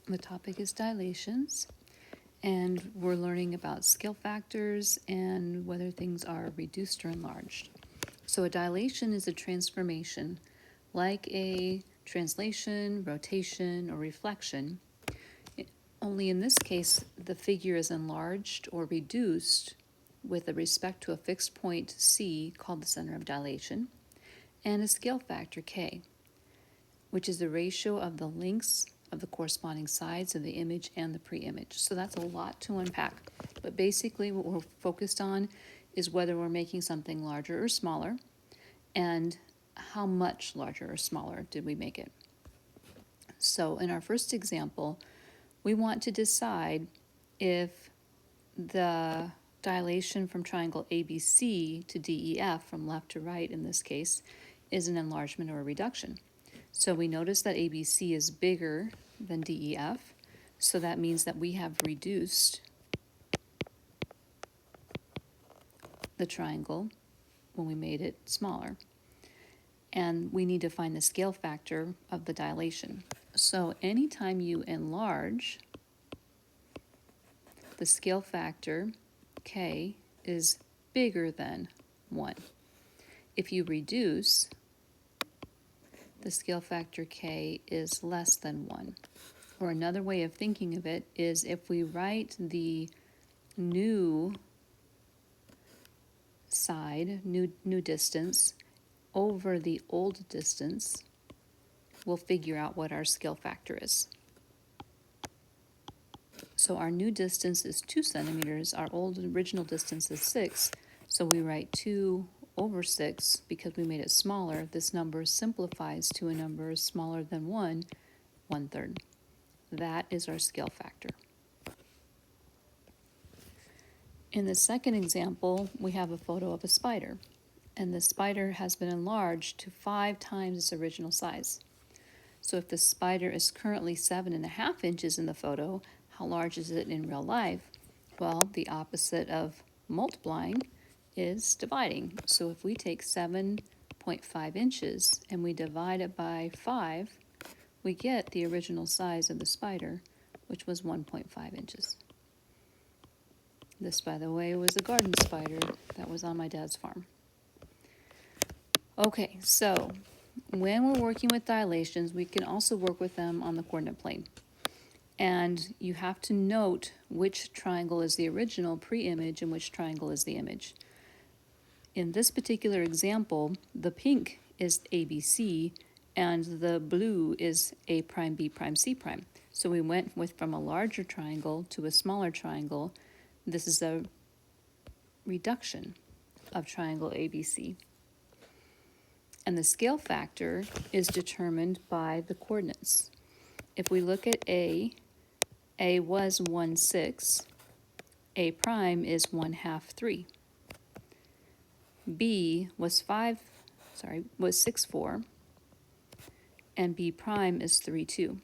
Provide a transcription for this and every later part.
The topic is dilations, and we're learning about scale factors and whether things are reduced or enlarged. So a dilation is a transformation, like a translation, rotation, or reflection. Only in this case, the figure is enlarged or reduced with respect to a fixed point C called the center of dilation, and a scale factor K, which is the ratio of the lengths of the corresponding sides of the image and the pre-image. So that's a lot to unpack. But basically what we're focused on is whether we're making something larger or smaller, and how much larger or smaller did we make it. So in our first example, we want to decide if the dilation from triangle ABC to DEF, from left to right in this case, is an enlargement or a reduction. So we notice that ABC is bigger than DEF, so that means that we have reduced the triangle when we made it smaller. And we need to find the scale factor of the dilation. So anytime you enlarge, the scale factor, K, is bigger than 1. If you reduce, the scale factor K is less than 1. Or another way of thinking of it is if we write the new side, new distance, over the old distance, we'll figure out what our scale factor is. So our new distance is 2 centimeters, our original distance is 6, so we write 2 over 6 because we made it smaller. This number simplifies to a number smaller than 1, 1/3. That is our scale factor. In the second example, we have a photo of a spider, and the spider has been enlarged to 5 times its original size. So if the spider is currently 7.5 inches in the photo, how large is it in real life? Well, the opposite of multiplying is dividing. So if we take 7.5 inches and we divide it by 5, we get the original size of the spider, which was 1.5 inches. This, by the way, was a garden spider that was on my dad's farm. Okay, so when we're working with dilations, we can also work with them on the coordinate plane. And you have to note which triangle is the original pre-image and which triangle is the image. In this particular example, the pink is ABC and the blue is A prime, B prime, C prime. So we went from a larger triangle to a smaller triangle. This is a reduction of triangle ABC. And the scale factor is determined by the coordinates. If we look at A was 1/6, A prime is 1/2 3. B was 6/4, and B prime is 3/2.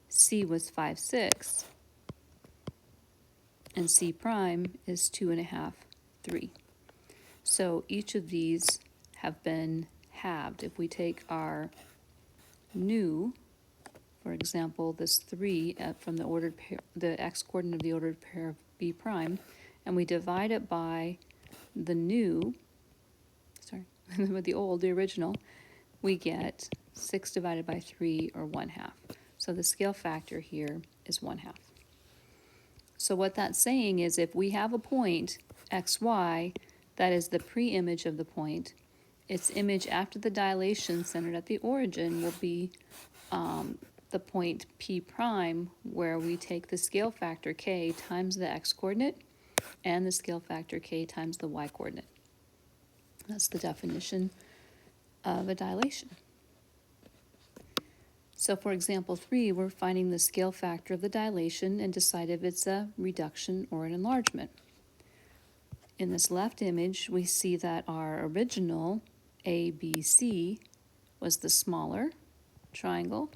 C was 5/6, and C prime is 2.5 3. So each of these have been halved. If we take our new, for example, this 3 from the ordered pair, the x coordinate of the ordered pair of B prime, and we divide it by the new, with the original, we get 6 divided by 3, or 1/2. So the scale factor here is 1/2. So what that's saying is if we have a point, xy, that is the pre-image of the point, its image after the dilation centered at the origin will be the point P prime, where we take the scale factor K times the x-coordinate and the scale factor K times the y-coordinate. That's the definition of a dilation. So for example 3, we're finding the scale factor of the dilation and decide if it's a reduction or an enlargement. In this left image, we see that our original ABC was the smaller triangle,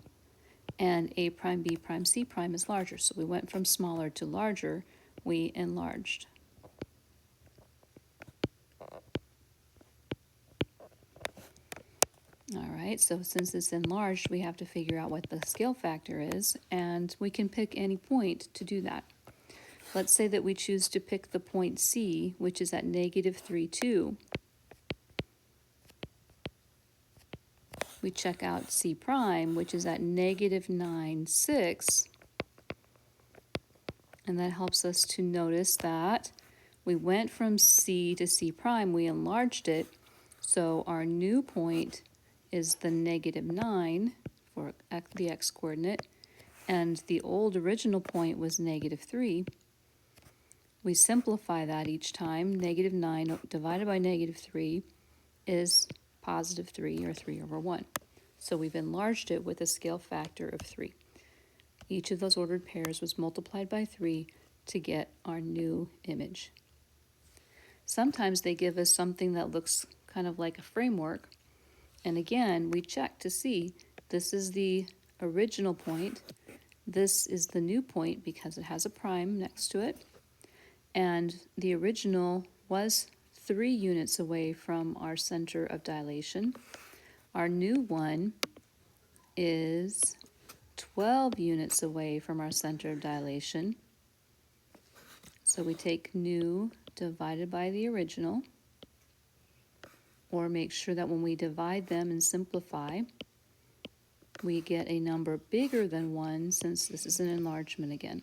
and A prime, B prime, C prime is larger. So we went from smaller to larger, we enlarged. All right. right? So since it's enlarged, we have to figure out what the scale factor is, and we can pick any point to do that. Let's say that we choose to pick the point C, which is at negative 3, 2. We check out C prime, which is at negative 9, 6. And that helps us to notice that we went from C to C prime, we enlarged it. So our new point is the negative 9 for the x coordinate, and the old original point was negative 3. We simplify that each time. Negative 9 divided by negative 3 is positive 3, or 3 over 1. So we've enlarged it with a scale factor of 3. Each of those ordered pairs was multiplied by 3 to get our new image. Sometimes they give us something that looks kind of like a framework. And again, we check to see this is the original point. This is the new point because it has a prime next to it. And the original was 3 units away from our center of dilation. Our new one is 12 units away from our center of dilation. So we take new divided by the original, or make sure that when we divide them and simplify, we get a number bigger than 1, since this is an enlargement again.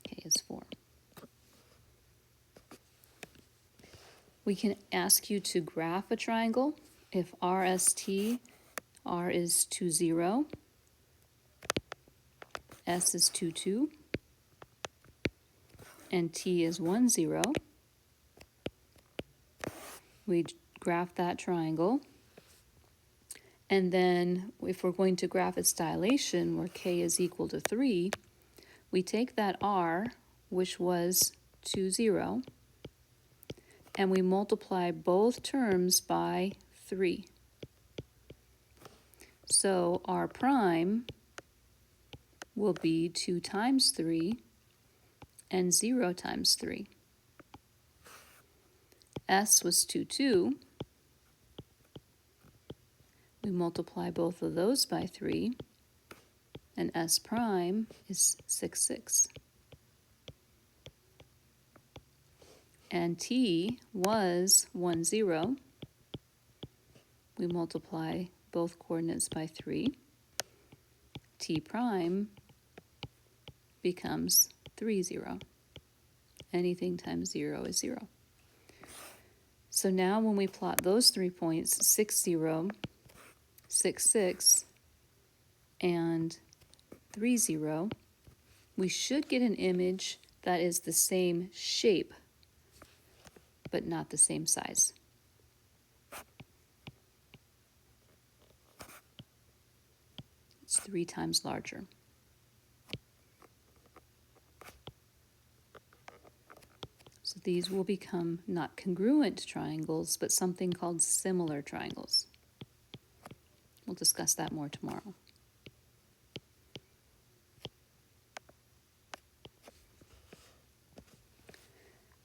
K is 4. We can ask you to graph a triangle. If RST, R is 2, 0, S is 2, 2, and T is 1, 0. We graph that triangle. And then if we're going to graph its dilation, where K is equal to 3, we take that R, which was 2, 0, and we multiply both terms by 3. So R prime will be 2 times 3 and 0 times 3. S was 2, 2. We multiply both of those by 3, and S prime is 6, 6. And T was 1, 0. We multiply both coordinates by 3. T prime becomes 3, 0. Anything times 0 is 0. So now when we plot those 3 points, 6, 0, 6, 6, and 3, 0, we should get an image that is the same shape, but not the same size. It's 3 times larger. So these will become not congruent triangles, but something called similar triangles. We'll discuss that more tomorrow.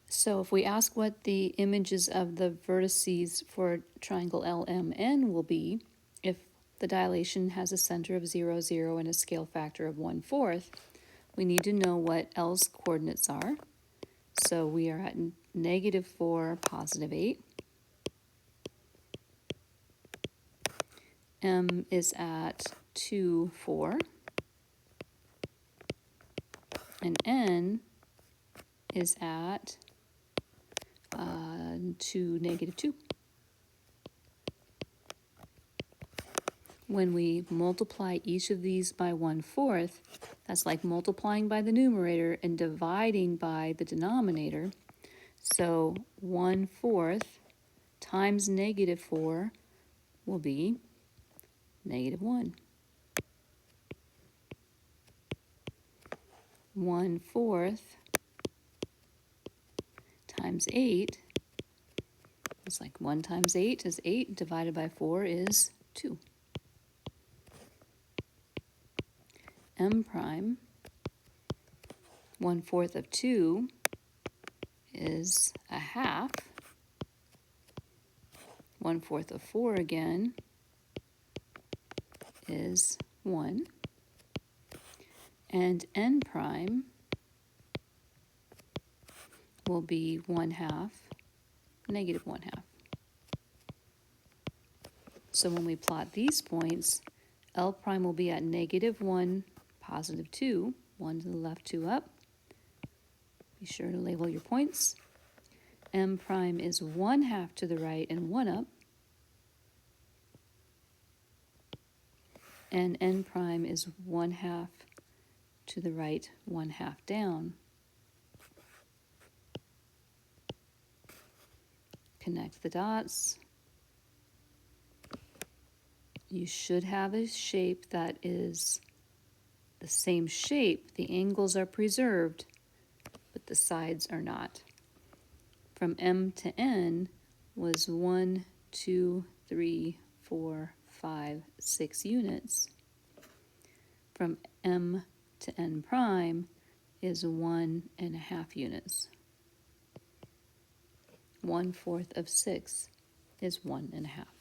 So if we ask what the images of the vertices for triangle LMN will be, if the dilation has a center of 0, 0 and a scale factor of 1/4, we need to know what L's coordinates are. So we are at negative 4, positive 8. M is at 2, 4. And N is at 2, negative 2. When we multiply each of these by 1/4, that's like multiplying by the numerator and dividing by the denominator. So 1/4 times negative 4 will be negative 1. 1/4 times 8, it's like 1 times 8 is 8, divided by 4 is 2. M prime, 1/4 of 2 is a half, 1/4 of 4 again is 1. And n prime will be 1/2, negative 1/2. So when we plot these points, L prime will be at negative 1, positive 2, 1 to the left, 2 up. Be sure to label your points. M prime is 1/2 to the right and 1 up. And n prime is 1/2 to the right, 1/2 down. Connect the dots. You should have a shape that is the same shape. The angles are preserved, but the sides are not. From M to N was 1, 2, 3, 4, 5, 6 units. From M to N prime is 1.5 units. 1/4 of 6 is 1.5.